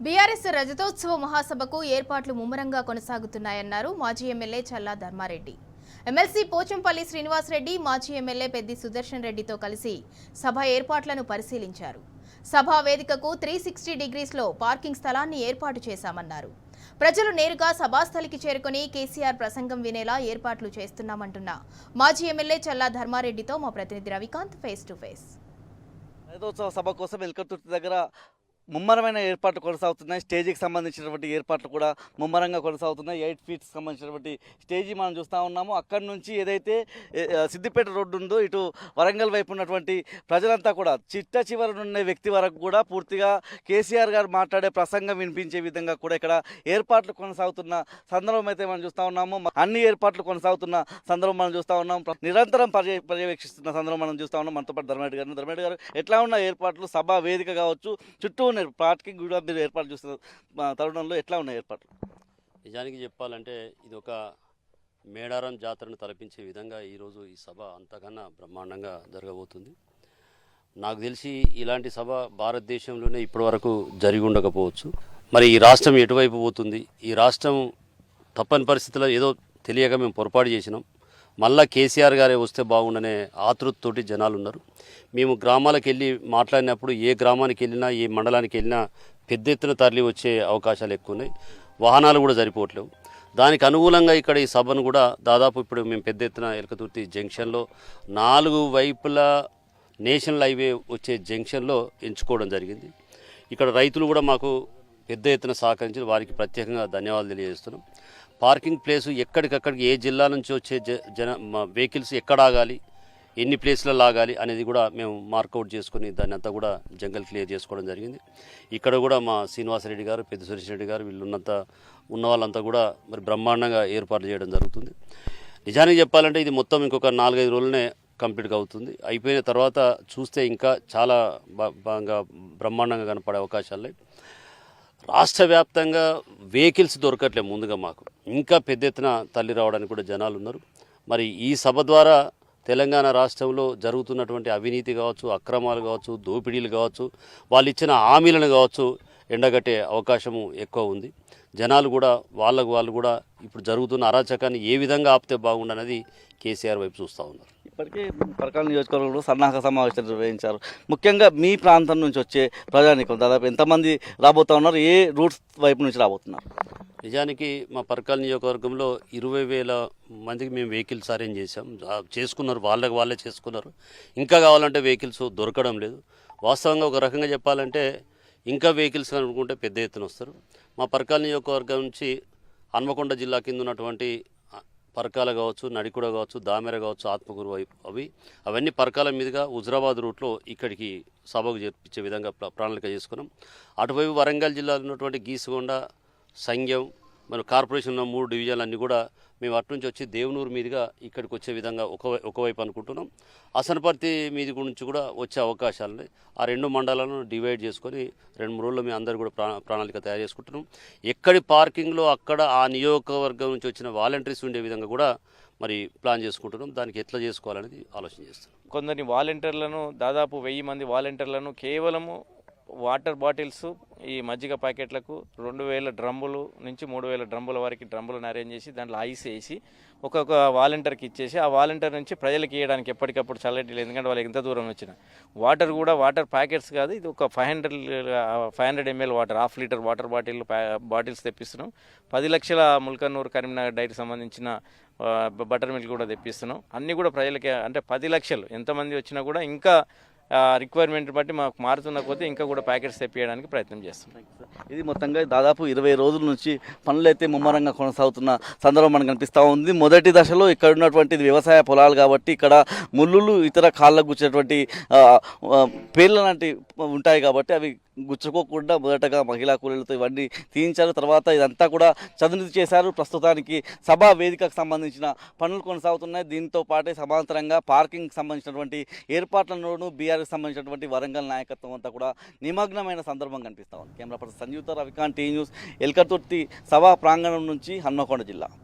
BRS రజతోత్సవ మహాసభకు ఏర్పాట్లు ముమ్మరంగా కొనసాగుతున్నాయన్నారు మాజీ ఎమ్మెల్యే చల్లా ధర్మారెడ్డి. ఎమ్మెల్సీ పోచంపల్లి శ్రీనివాసరెడ్డి మాజీ ఎమ్మెల్యే పెద్ది సుదర్శన్ రెడ్డితో కలిసి సభ ఏర్పాట్లను పరిశీలించారు. సభా వేదికకు 360 డిగ్రీస్లో పార్కింగ్ స్థలాన్ని ఏర్పాటు చేశామన్నారు. ప్రజలు నేరుగా సభాస్థలికి చేరుకుని కేసీఆర్ ప్రసంగం వినేలా ఏర్పాట్లు చేస్తున్నామంటున్న మాజీ ఎమ్మెల్యే చల్లా ధర్మారెడ్డితో మా ప్రతినిధి రవికాంత్ ఫేస్ టు ఫేస్. రజతోత్సవ సభ కోసం ఎల్కతుర్తి దగ్గర ముమ్మరమైన ఏర్పాట్లు కొనసాగుతున్నాయి. స్టేజీకి సంబంధించినటువంటి ఏర్పాట్లు కూడా ముమ్మరంగా కొనసాగుతున్నాయి. 8 ఫీట్స్ సంబంధించినటువంటి స్టేజీ మనం చూస్తూ ఉన్నాము. అక్కడి నుంచి ఏదైతే సిద్దిపేట రోడ్డు ఉందో ఇటు వరంగల్ వైపు ఉన్నటువంటి ప్రజలంతా కూడా చిట్ట చివరనున్న వ్యక్తి వరకు కూడా పూర్తిగా కేసీఆర్ గారు మాట్లాడే ప్రసంగం వినిపించే విధంగా కూడా ఇక్కడ ఏర్పాట్లు కొనసాగుతున్న సందర్భం అయితే మనం చూస్తూ ఉన్నాము. అన్ని ఏర్పాట్లు కొనసాగుతున్న సందర్భం మనం చూస్తూ ఉన్నాం. నిరంతరం పర్యవేక్షిస్తున్న సందర్భం మనం చూస్తూ ఉన్నాం. మనతో పాటు ధర్మారెడ్డి గారు ఎట్లా ఉన్న ఏర్పాట్లు, సభా వేదిక కావచ్చు, చుట్టూ పార్కింగ్ కూడా మీరు ఏర్పాటు చేస్తున్న తరుణంలో ఎట్లా ఉన్నాయి ఏర్పాట్లు? నిజానికి చెప్పాలంటే ఇది ఒక మేడారం జాతరను తలపించే విధంగా ఈరోజు ఈ సభ అంతకన్నా బ్రహ్మాండంగా జరగబోతుంది. నాకు తెలిసి ఇలాంటి సభ భారతదేశంలోనే ఇప్పటి వరకు జరిగి ఉండకపోవచ్చు. మరి ఈ రాష్ట్రం ఎటువైపు పోతుంది, ఈ రాష్ట్రం తప్పని పరిస్థితుల్లో ఏదో తెలియక మేము పొరపాటు చేసినాం, మళ్ళా కేసీఆర్ గారే వస్తే బాగుండనే ఆతృతతోటి జనాలు ఉన్నారు. మేము గ్రామాలకు వెళ్ళి మాట్లాడినప్పుడు ఏ గ్రామానికి వెళ్ళినా ఏ మండలానికి వెళ్ళినా పెద్ద ఎత్తున తరలి వచ్చే అవకాశాలు ఎక్కువ ఉన్నాయి. వాహనాలు కూడా సరిపోవట్లేవు. దానికి అనుకూలంగా ఇక్కడ ఈ సభను కూడా దాదాపు ఇప్పుడు మేము పెద్ద ఎత్తున ఎల్కతుర్తి జంక్షన్లో 4 వైపులా నేషనల్ హైవే వచ్చే జంక్షన్లో ఎంచుకోవడం జరిగింది. ఇక్కడ రైతులు కూడా మాకు పెద్ద ఎత్తున సహకరించి వారికి ప్రత్యేకంగా ధన్యవాదాలు తెలియజేస్తున్నాం. పార్కింగ్ ప్లేసు ఎక్కడికక్కడికి ఏ జిల్లా నుంచి వచ్చే వెహికల్స్ ఎక్కడ ఆగాలి, ఎన్ని ప్లేస్లలో ఆగాలి అనేది కూడా మేము మార్కౌట్ చేసుకుని దాన్ని అంతా కూడా జంగల్ క్లియర్ చేసుకోవడం జరిగింది. ఇక్కడ కూడా మా శ్రీనివాసరెడ్డి గారు, పెద్ద సురేష్ రెడ్డి గారు వీళ్ళు ఉన్న వాళ్ళంతా కూడా మరి బ్రహ్మాండంగా ఏర్పాటు చేయడం జరుగుతుంది. నిజానికి చెప్పాలంటే ఇది మొత్తం ఇంకొక 4-5 రోజులనే కంప్లీట్గా అవుతుంది. అయిపోయిన తర్వాత చూస్తే ఇంకా చాలా బాగా బ్రహ్మాండంగా కనపడే అవకాశాలు. రాష్ట్ర వ్యాప్తంగా వెహికల్స్ దొరకట్లే. ముందుగా మాకు ఇంకా పెద్ద ఎత్తున తల్లి రావడానికి కూడా జనాలు ఉన్నారు. మరి ఈ సభ ద్వారా తెలంగాణ రాష్ట్రంలో జరుగుతున్నటువంటి అవినీతి కావచ్చు, అక్రమాలు కావచ్చు, దోపిడీలు కావచ్చు, వాళ్ళు ఇచ్చిన హామీలను కావచ్చు ఎండగట్టే అవకాశము ఎక్కువ ఉంది. జనాలు కూడా వాళ్ళు కూడా ఇప్పుడు జరుగుతున్న అరాచకాన్ని ఏ విధంగా ఆపితే బాగుండనేది కేసీఆర్ వైపు చూస్తూ ఉన్నారు. ఇప్పటికే పరకాల నియోజకవర్గంలో సన్నాహక సమావేశాలు నిర్వహించారు. ముఖ్యంగా మీ ప్రాంతం నుంచి వచ్చే ప్రజానీకం దాదాపు ఎంతమంది రాబోతూ ఉన్నారు, ఏ రూట్స్ వైపు నుంచి రాబోతున్నారు? నిజానికి మా పరకాల నియోజకవర్గంలో 20,000 మందికి మేము వెహికల్స్ అరేంజ్ చేసాం. చేసుకున్నారు, వాళ్ళే చేసుకున్నారు. ఇంకా కావాలంటే వెహికల్స్ దొరకడం లేదు. వాస్తవంగా ఒక రకంగా చెప్పాలంటే ఇంకా వెహికల్స్ అనుకుంటే పెద్ద ఎత్తున వస్తారు. మా పరకాల నియోజకవర్గం నుంచి హన్మకొండ జిల్లా కింద ఉన్నటువంటి పరకాల కావచ్చు, నడికుడ కావచ్చు, దామెర కావచ్చు, ఆత్మకూరు అవన్నీ పరకాల మీదుగా హుజరాబాద్ రూట్లో ఇక్కడికి సభకు చేర్పించే విధంగా ప్రణాళిక చేసుకున్నాం. అటువైపు వరంగల్ జిల్లాలో ఉన్నటువంటి గీసుగొండ, సంఘం, మన కార్పొరేషన్ ఉన్న 3 డివిజన్లు అన్నీ కూడా మేము అటు నుంచి వచ్చి దేవనూరు మీదుగా ఇక్కడికి వచ్చే విధంగా ఒకవైపు అనుకుంటున్నాం. అసనపర్తి మీది నుంచి కూడా వచ్చే అవకాశాలు ఉన్నాయి. ఆ 2 మండలాలను డివైడ్ చేసుకొని 2-3 రోజుల్లో మేము అందరూ కూడా ప్రణాళిక తయారు చేసుకుంటున్నాం. ఎక్కడి పార్కింగ్లో అక్కడ ఆ నియోజకవర్గం నుంచి వచ్చిన వాలంటీర్స్ ఉండే విధంగా కూడా మరి ప్లాన్ చేసుకుంటున్నాం. దానికి ఎట్లా చేసుకోవాలనేది ఆలోచన చేస్తున్నాం. కొందరిని వాలంటీర్లను, దాదాపు 1000 మంది వాలంటీర్లను కేవలము వాటర్ బాటిల్స్, ఈ మజ్జిగ ప్యాకెట్లకు 2000 డ్రమ్ములు నుంచి 3000 డ్రమ్ముల వరకు డ్రమ్ములను అరేంజ్ చేసి దాంట్లో ఐస్ వేసి ఒక్కొక్క వాలంటీర్కి ఇచ్చేసి ఆ వాలంటీర్ నుంచి ప్రజలకు ఇవ్వడానికి ఎప్పటికప్పుడు చల్లటి లేదు. ఎందుకంటే వాళ్ళకి ఎంత దూరం వచ్చిన వాటర్ కూడా వాటర్ ప్యాకెట్స్ కాదు, ఇది ఒక 500 ml water, 1/2 litre water bottles తెప్పిస్తున్నాం. 10 లక్షల ముల్కన్నూరు కరీంనగర్ డైరీకి సంబంధించిన బటర్ మిల్క్ కూడా తెప్పిస్తున్నాం. అన్నీ కూడా ప్రజలకి, అంటే 10 లక్షలు ఎంతమంది వచ్చినా కూడా ఇంకా రిక్వైర్మెంట్ బట్టి మాకు మారుతున్న కొద్దీ ఇంకా కూడా ప్యాకెట్స్ తెప్పించడానికి ప్రయత్నం చేస్తున్నాం. ఇది మొత్తంగా దాదాపు 20 రోజుల నుంచి పనులు అయితే ముమ్మరంగా కొనసాగుతున్న సందర్భం మనకు కనిపిస్తూ ఉంది. మొదటి దశలో ఇక్కడ ఉన్నటువంటి వ్యవసాయ పొలాలు కాబట్టి ఇక్కడ ముళ్ళులు, ఇతర కాళ్ళకు గుచ్చేటువంటి పేర్ల లాంటి ఉంటాయి కాబట్టి అవి గుచ్చుకోకుండా మొదటగా మహిళా కూలీలతో ఇవన్నీ తీయించారు. తర్వాత ఇదంతా కూడా చదును చేశారు. ప్రస్తుతానికి సభా వేదికకు సంబంధించిన పనులు కొనసాగుతున్నాయి. దీంతో పాటే సమాంతరంగా పార్కింగ్ సంబంధించినటువంటి ఏర్పాట్లలోనూ బీఆర్ఎస్ సంబంధించినటువంటి వరంగల్ నాయకత్వం అంతా కూడా నిమగ్నమైన సందర్భం కనిపిస్తూ ఉంది. కెమెరా పర్సన్ సంజీవ్తో రవికాంత్, టీ న్యూస్, ఎల్కతుర్తి సభా ప్రాంగణం నుంచి హన్మకొండ జిల్లా.